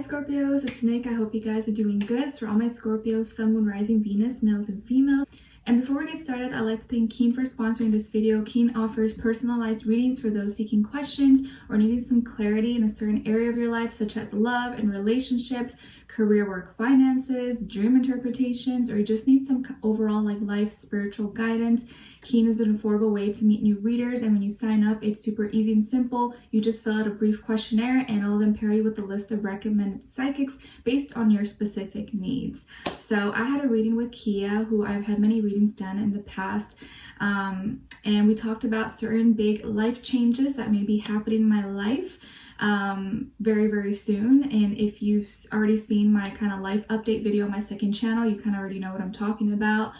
Scorpios, it's Nick. I hope you guys are doing good. It's for all my Scorpios, Sun, Moon, Rising, Venus, males and females. And before we get started, I'd like to thank Keen for sponsoring this video. Keen offers personalized readings for those seeking questions or needing some clarity in a certain area of your life, such as love and relationships, career, work, finances, dream interpretations, or you just need some overall life spiritual guidance. Keen is an affordable way to meet new readers, and when you sign up, it's super easy and simple. You just fill out a brief questionnaire and it'll then pair you with a list of recommended psychics based on your specific needs. So I had a reading with Kia, who I've had many readings done in the past, and we talked about certain big life changes that may be happening in my life very, very soon. And if you've already seen my kind of life update video on my second channel, you kind of already know what I'm talking about.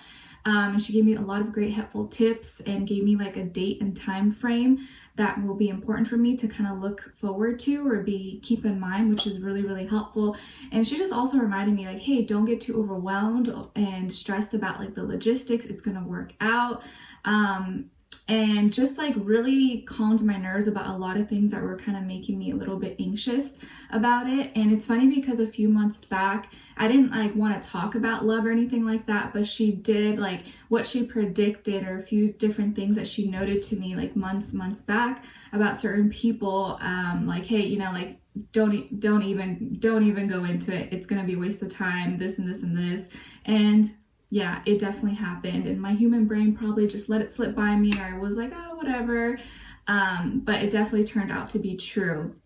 And she gave me a lot of great helpful tips and gave me like a date and time frame that will be important for me to kind of look forward to or keep in mind, which is really, really helpful. And she just also reminded me like, hey, don't get too overwhelmed and stressed about like the logistics. It's going to work out. And just like really calmed my nerves about a lot of things that were kind of making me a little bit anxious about it. And it's funny because a few months back, I didn't like want to talk about love or anything like that, but she did like what she predicted or a few different things that she noted to me like months back about certain people, like, hey, you know, like don't even go into it. It's going to be a waste of time, this and this and this. And yeah, it definitely happened, and my human brain probably just let it slip by me, or I was like, oh, whatever. But it definitely turned out to be true.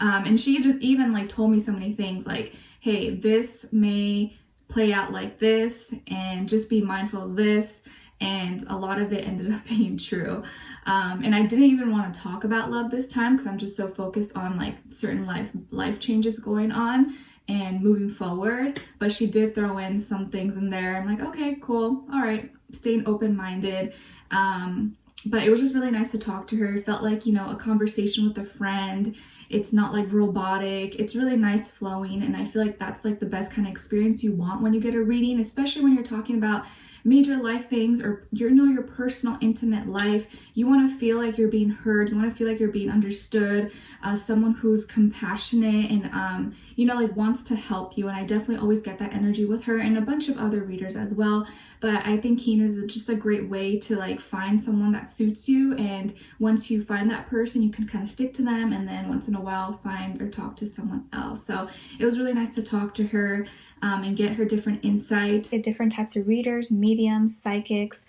And she even like told me so many things like, hey, this may play out like this, and just be mindful of this. And a lot of it ended up being true. And I didn't even want to talk about love this time because I'm just so focused on like certain life changes going on and moving forward. But she did throw in some things in there. I'm like, okay, cool. All right. Staying open-minded. But it was just really nice to talk to her. It felt like, you know, a conversation with a friend. It's not like robotic. It's really nice flowing. And I feel like that's like the best kind of experience you want when you get a reading, especially when you're talking about major life things or your personal intimate life. You want to feel like you're being heard. You want to feel like you're being understood, someone who's compassionate and like wants to help you. And I definitely always get that energy with her and a bunch of other readers as well. But I think Keen is just a great way to like find someone that suits you, and once you find that person, you can kind of stick to them, and then once in a while find or talk to someone else. So it was really nice to talk to her and get her different insights. Different types of readers, mediums, psychics.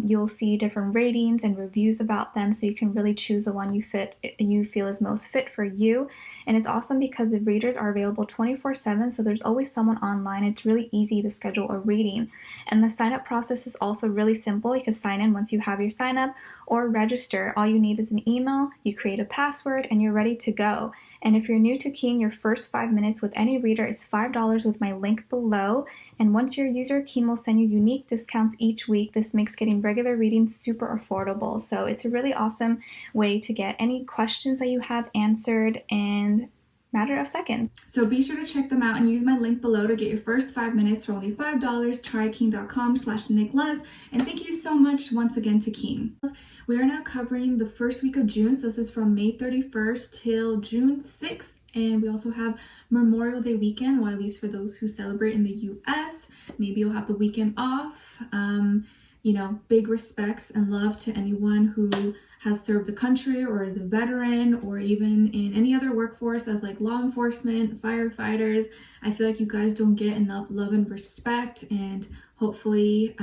You'll see different ratings and reviews about them, so you can really choose the one you feel is most fit for you. And it's awesome because the readers are available 24/7, so there's always someone online. It's really easy to schedule a reading, and the sign up process is also really simple. You can sign in once you have your sign up or register. All you need is an email, you create a password, and you're ready to go. And if you're new to Keen, your first 5 minutes with any reader is $5 with my link below. And once you're a user, Keen will send you unique discounts each week. This makes getting regular readings super affordable. So it's a really awesome way to get any questions that you have answered in a matter of seconds. So be sure to check them out and use my link below to get your first 5 minutes for only $5. Try keen.com/Nicloves. And thank you so much once again to Keen. We are now covering the first week of June. So this is from May 31st till June 6th. And we also have Memorial Day weekend, or at least for those who celebrate in the US. Maybe you'll have the weekend off. Big respects and love to anyone who has served the country or is a veteran or even in any other workforce as like law enforcement, firefighters. I feel like you guys don't get enough love and respect, and hopefully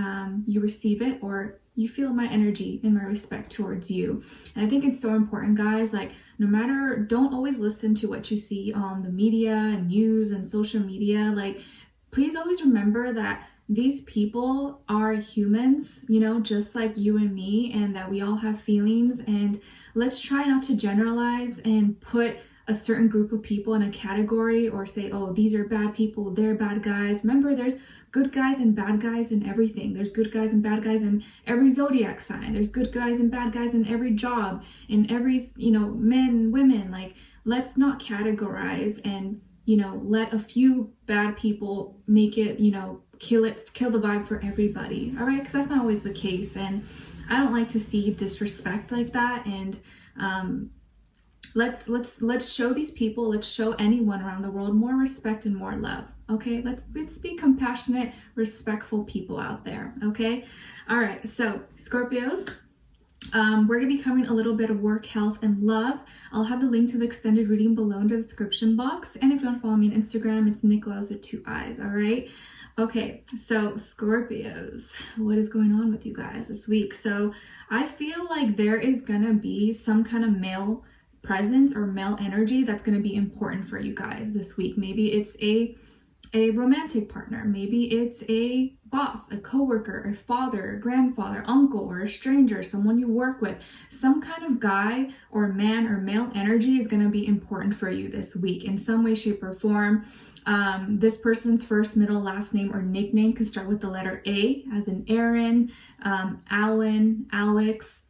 you receive it or you feel my energy and my respect towards you. And I think it's so important, guys, like don't always listen to what you see on the media and news and social media. Like, please always remember that these people are humans, just like you and me, and that we all have feelings. And let's try not to generalize and put a certain group of people in a category or say, oh, these are bad people, they're bad guys. Remember, there's good guys and bad guys in everything. There's good guys and bad guys in every zodiac sign. There's good guys and bad guys in every job, in every, men, women. Like, let's not categorize and, let a few bad people make it, kill the vibe for everybody. All right. Because that's not always the case. And I don't like to see disrespect like that. And let's show these people, let's show anyone around the world more respect and more love. Okay, let's be compassionate, respectful people out there. Okay, all right. So Scorpios, we're gonna be covering a little bit of work, health, and love. I'll have the link to the extended reading below in the description box. And if you want to follow me on Instagram, it's Nicloves with 2 eyes. All right. Okay, so Scorpios, what is going on with you guys this week? So I feel like there is gonna be some kind of male presence or male energy that's gonna be important for you guys this week. Maybe it's a romantic partner, maybe it's a boss, a coworker, a father, a grandfather, uncle, or a stranger, someone you work with. Some kind of guy or man or male energy is going to be important for you this week in some way, shape, or form. This person's first, middle, last name, or nickname can start with the letter A, as in Aaron, Alan, Alex.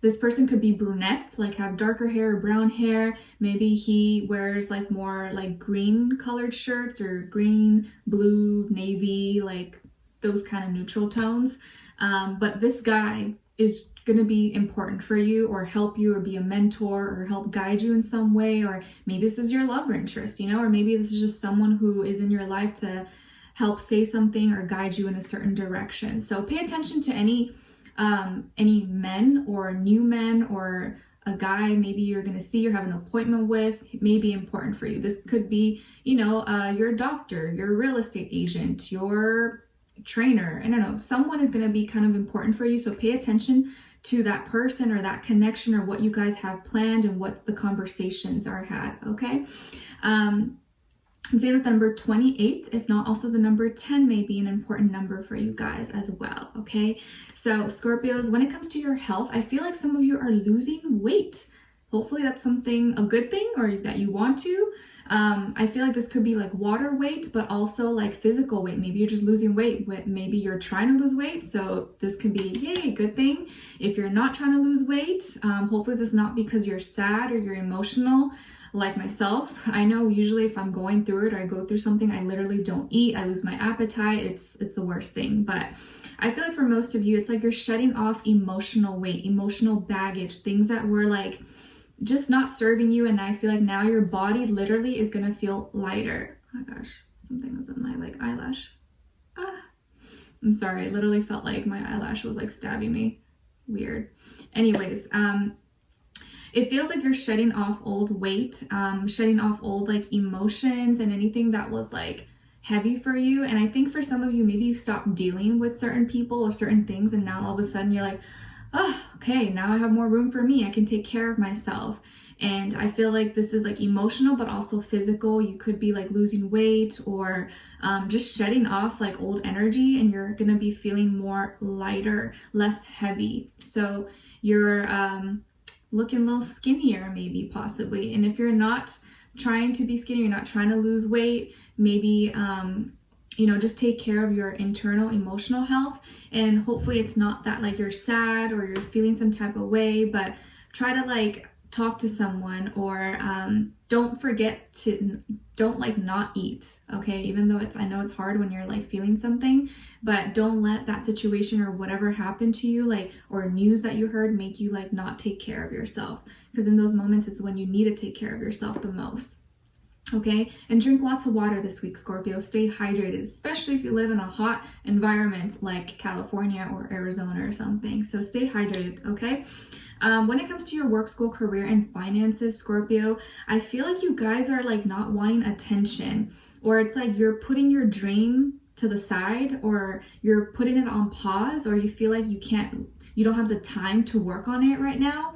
This person could be brunette, like have darker hair or brown hair. Maybe he wears like more like green colored shirts or green, blue, navy, like those kind of neutral tones. But this guy is going to be important for you or help you or be a mentor or help guide you in some way. Or maybe this is your love interest, you know, or maybe this is just someone who is in your life to help say something or guide you in a certain direction. So pay attention to any men or new men or a guy maybe you're going to see or have an appointment with. It may be important for you. This could be, you know, your doctor, your real estate agent, your trainer. I don't know. Someone is going to be kind of important for you. So pay attention to that person or that connection or what you guys have planned and what the conversations are had. Okay. I'm saying that the number 28, if not also the number 10, may be an important number for you guys as well, okay? So Scorpios, when it comes to your health, I feel like some of you are losing weight. Hopefully that's a good thing or that you want to. I feel like this could be like water weight, but also like physical weight. Maybe you're just losing weight, but maybe you're trying to lose weight. So this could be, yay, good thing. If you're not trying to lose weight, hopefully this is not because you're sad or you're emotional. Like myself, I know usually if I'm going through it or I go through something, I literally don't eat. I lose my appetite. It's the worst thing. But I feel like for most of you, it's like you're shedding off emotional weight, emotional baggage, things that were like just not serving you. And I feel like now your body literally is going to feel lighter. Oh my gosh, something was in my like eyelash. I'm sorry. It literally felt like my eyelash was like stabbing me. Weird. Anyways, it feels like you're shedding off old weight, shedding off old like emotions and anything that was like heavy for you. And I think for some of you, maybe you stopped dealing with certain people or certain things, and now all of a sudden you're like, oh, okay, now I have more room for me. I can take care of myself. And I feel like this is like emotional, but also physical. You could be like losing weight or just shedding off like old energy, and you're gonna be feeling more lighter, less heavy. So you're looking a little skinnier, maybe, possibly. And if you're not trying to be skinny, you're not trying to lose weight, maybe you know, just take care of your internal emotional health. And hopefully it's not that like you're sad or you're feeling some type of way, but try to like talk to someone, or don't forget to don't like not eat, okay? Even though I know it's hard when you're like feeling something, but don't let that situation or whatever happened to you, like, or news that you heard, make you like not take care of yourself, because in those moments it's when you need to take care of yourself the most. Okay, and drink lots of water this week, Scorpio. Stay hydrated, especially if you live in a hot environment like California or Arizona or something. So stay hydrated, okay? When it comes to your work, school, career, and finances, Scorpio, I feel like you guys are like not wanting attention, or it's like you're putting your dream to the side, or you're putting it on pause, or you feel like you don't have the time to work on it right now.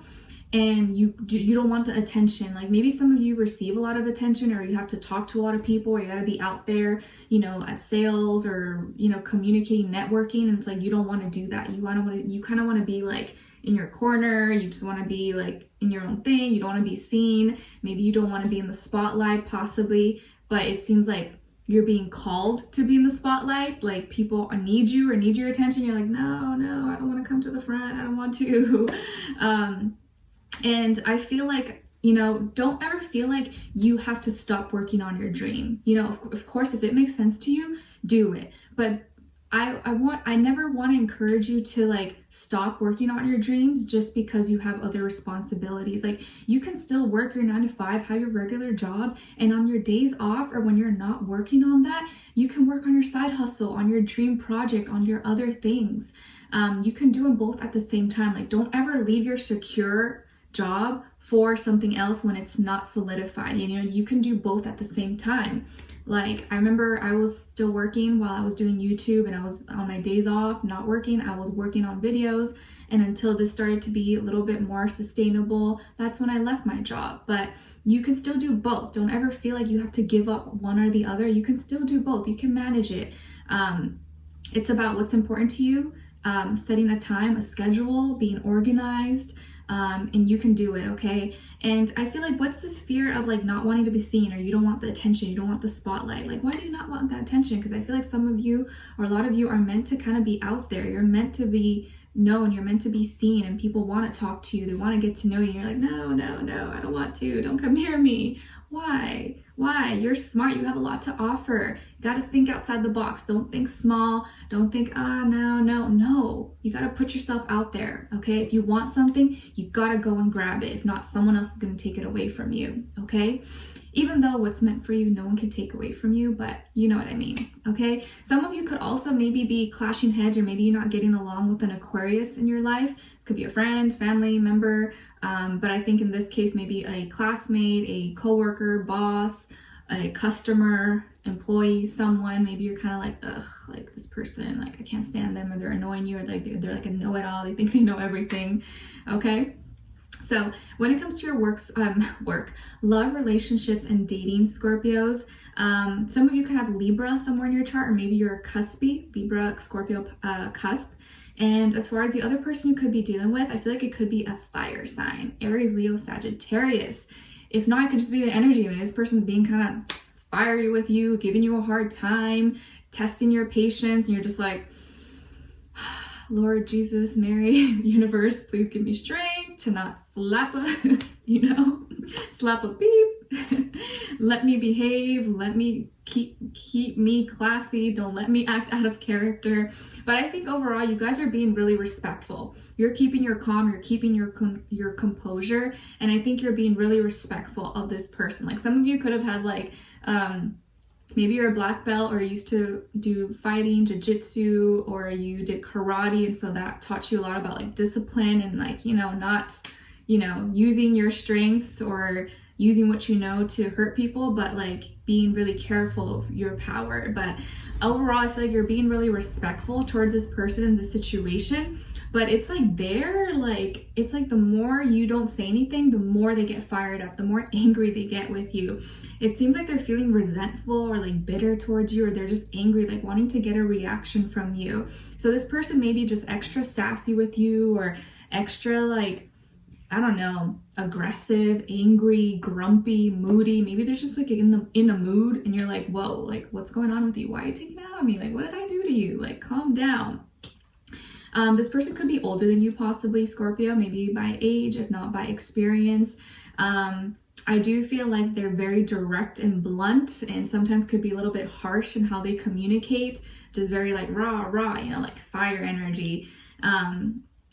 And you don't want the attention. Like maybe some of you receive a lot of attention, or you have to talk to a lot of people, or you got to be out there, you know, at sales, or, you know, communicating, networking. And it's like, you don't want to do that. You kind of want to be like in your corner. You just want to be like in your own thing. You don't want to be seen. Maybe you don't want to be in the spotlight, possibly, but it seems like you're being called to be in the spotlight. Like people need you or need your attention. You're like, no, I don't want to come to the front. I don't want to. And I feel like, you know, don't ever feel like you have to stop working on your dream. You know, of course, if it makes sense to you, do it. But I never want to encourage you to like stop working on your dreams just because you have other responsibilities. Like, you can still work your 9 to 5, have your regular job, and on your days off or when you're not working on that, you can work on your side hustle, on your dream project, on your other things. You can do them both at the same time. Like, don't ever leave your secure job for something else when it's not solidified. You know, you can do both at the same time. Like, I remember I was still working while I was doing YouTube, and I was on my days off not working. I was working on videos, and until this started to be a little bit more sustainable, that's when I left my job. But you can still do both. Don't ever feel like you have to give up one or the other. You can still do both. You can manage it. It's about what's important to you, setting a time, a schedule, being organized, and you can do it, okay? And I feel like, what's this fear of like not wanting to be seen, or you don't want the attention, you don't want the spotlight? Like, why do you not want that attention? Because I feel like some of you, or a lot of you, are meant to kind of be out there. You're meant to be known, you're meant to be seen, and people want to talk to you, they want to get to know you, and you're like, no, I don't want to, don't come near me. Why? You're smart, you have a lot to offer. You got to think outside the box. Don't think small. Don't think, no. You got to put yourself out there, okay? If you want something, you got to go and grab it. If not, someone else is going to take it away from you, okay? Even though what's meant for you, no one can take away from you, but you know what I mean, okay? Some of you could also maybe be clashing heads, or maybe you're not getting along with an Aquarius in your life. It could be a friend, family member, but I think in this case, maybe a classmate, a coworker, boss, a customer, employee, someone. Maybe you're kind of like, ugh, like this person, like I can't stand them, or they're annoying you, or like they're like a know-it-all, they think they know everything, okay? So when it comes to your work, love, relationships, and dating, Scorpios, some of you could have Libra somewhere in your chart, or maybe you're a cuspy, Libra, Scorpio, cusp. And as far as the other person you could be dealing with, I feel like it could be a fire sign, Aries, Leo, Sagittarius. If not, it could just be the energy. I mean, this person's being kind of fiery with you, giving you a hard time, testing your patience, and you're just like, Lord Jesus, Mary, universe, please give me strength to not slap a, slap a beep. Let me behave. Let me keep me classy. Don't let me act out of character. But I think overall, you guys are being really respectful. You're keeping your calm. You're keeping your composure. And I think you're being really respectful of this person. Like, some of you could have had like, maybe you're a black belt, or used to do fighting, jiu-jitsu, or you did karate, and so that taught you a lot about like discipline and like, not, using your strengths or using what you know to hurt people, but like being really careful of your power. But overall, I feel like you're being really respectful towards this person in this situation. But it's like it's like the more you don't say anything, the more they get fired up, the more angry they get with you. It seems like they're feeling resentful or like bitter towards you, or they're just angry, like wanting to get a reaction from you. So this person may be just extra sassy with you, or extra like, I don't know, aggressive, angry, grumpy, moody. Maybe they're just like in a mood, and you're like, whoa, like what's going on with you? Why are you taking it out on me? Like, what did I do to you? Like, calm down. This person could be older than you, possibly, Scorpio, maybe by age, if not by experience. I do feel like they're very direct and blunt, and sometimes could be a little bit harsh in how they communicate, just very like rah, like fire energy.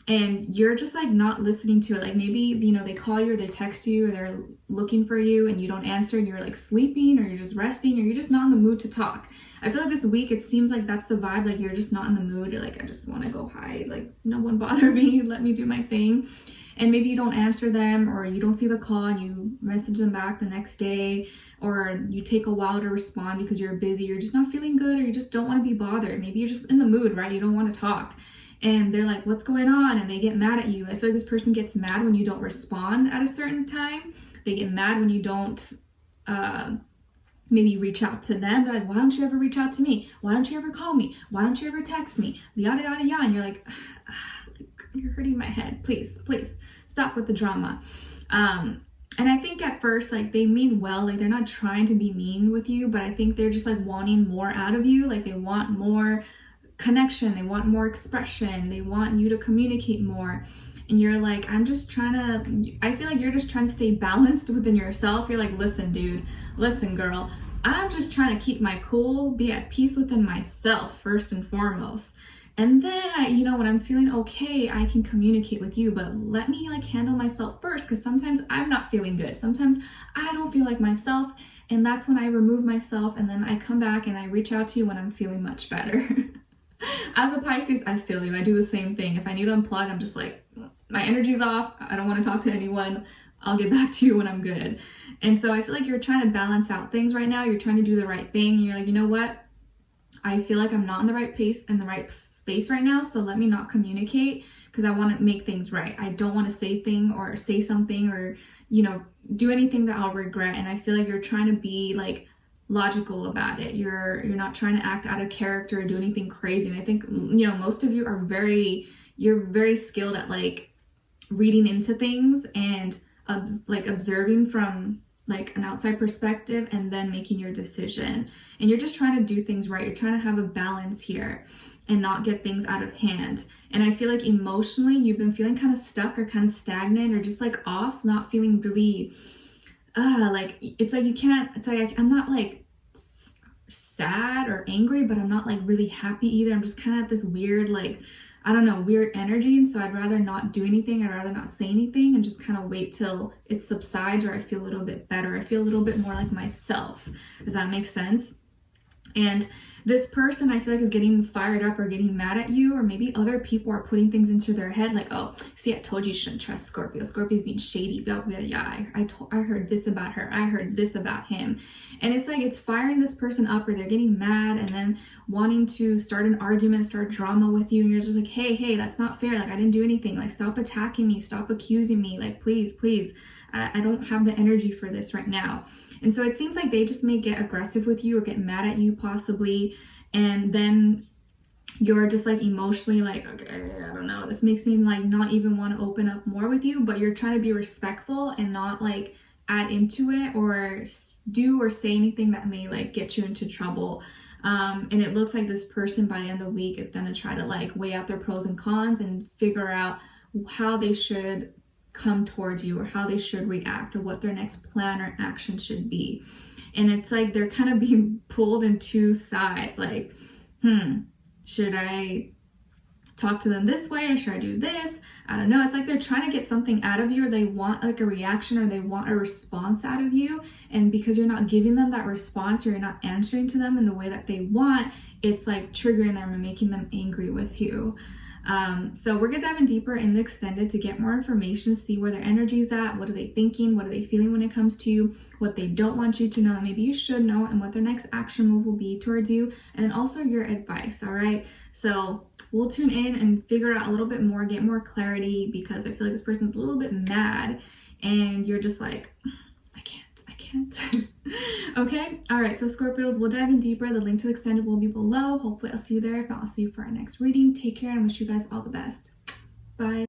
And you're just like not listening to it. Like, maybe, they call you, or they text you, or they're looking for you, and you don't answer, and you're like sleeping, or you're just resting, or you're just not in the mood to talk. I feel like this week, it seems like that's the vibe. Like, you're just not in the mood. You're like, I just want to go hide. Like, no one bother me. Let me do my thing. And maybe you don't answer them, or you don't see the call and you message them back the next day, or you take a while to respond because you're busy. You're just not feeling good, or you just don't want to be bothered. Maybe you're just in the mood, right? You don't want to talk. And they're like, what's going on? And they get mad at you. I feel like this person gets mad when you don't respond at a certain time. They get mad when you don't maybe reach out to them. They're like, why don't you ever reach out to me? Why don't you ever call me? Why don't you ever text me? Yada, yada, yada. And you're like, you're hurting my head. Please stop with the drama. And I think at first, like, they mean well. Like, they're not trying to be mean with you, but I think they're just like wanting more out of you. Like, they want more connection, they want more expression, they want you to communicate more. And you're like, I feel like you're just trying to stay balanced within yourself. You're like, listen, dude, listen, girl, I'm just trying to keep my cool, be at peace within myself first and foremost. And then you know, when I'm feeling okay, I can communicate with you, but let me like handle myself first, because sometimes I'm not feeling good. Sometimes I don't feel like myself, and that's when I remove myself, and then I come back and I reach out to you when I'm feeling much better. As a Pisces, I feel you. I do the same thing. If I need to unplug, I'm just like, my energy's off. I don't want to talk to anyone. I'll get back to you when I'm good. And so I feel like you're trying to balance out things right now. You're trying to do the right thing. And you're like, you know what? I feel like I'm not in the right pace, in the right space right now. So let me not communicate, because I want to make things right. I don't want to say something or, you know, do anything that I'll regret. And I feel like you're trying to be like logical about it. You're not trying to act out of character or do anything crazy. And I think, you know, most of you are you're very skilled at like reading into things and like observing from like an outside perspective and then making your decision. And you're just trying to do things right. You're trying to have a balance here and not get things out of hand. And I feel like emotionally you've been feeling kind of stuck or kind of stagnant or just like off, not feeling really like it's like you can't, it's like I'm not like sad or angry, but I'm not like really happy either. I'm just kind of at this weird, like, I don't know, weird energy. And so I'd rather not do anything. I'd rather not say anything and just kind of wait till it subsides, or I feel a little bit better. I feel a little bit more like myself. Does that make sense? And this person, I feel like, is getting fired up or getting mad at you, or maybe other people are putting things into their head like, oh, see, I told you shouldn't trust Scorpio. Scorpio's being shady. Yeah, I heard this about her. I heard this about him. And it's like it's firing this person up, or they're getting mad and then wanting to start an argument, start drama with you. And you're just like, hey, that's not fair. Like, I didn't do anything. Like, stop attacking me. Stop accusing me. Like, please. I don't have the energy for this right now. And so it seems like they just may get aggressive with you or get mad at you possibly. And then you're just like emotionally like, okay, I don't know. This makes me like not even want to open up more with you, but you're trying to be respectful and not like add into it or do or say anything that may like get you into trouble. And it looks like this person by the end of the week is going to try to like weigh out their pros and cons and figure out how they should come towards you or how they should react or what their next plan or action should be. And it's like they're kind of being pulled in two sides, like, should I talk to them this way or should I do this? I don't know. It's like they're trying to get something out of you, or they want like a reaction, or they want a response out of you. And because you're not giving them that response, or you're not answering to them in the way that they want, it's like triggering them and making them angry with you. So we're gonna dive in deeper in the extended to get more information, see where their energy is at, what are they thinking, what are they feeling when it comes to you, what they don't want you to know that maybe you should know, and what their next action move will be towards you, and then also your advice. All right, so we'll tune in and figure out a little bit more, get more clarity, because I feel like this person's a little bit mad and you're just like, I can't. Okay, all right, so Scorpios, we'll dive in deeper. The link to the extended will be below. Hopefully I'll see you there. If not, I'll see you for our next reading. Take care and wish you guys all the best. Bye.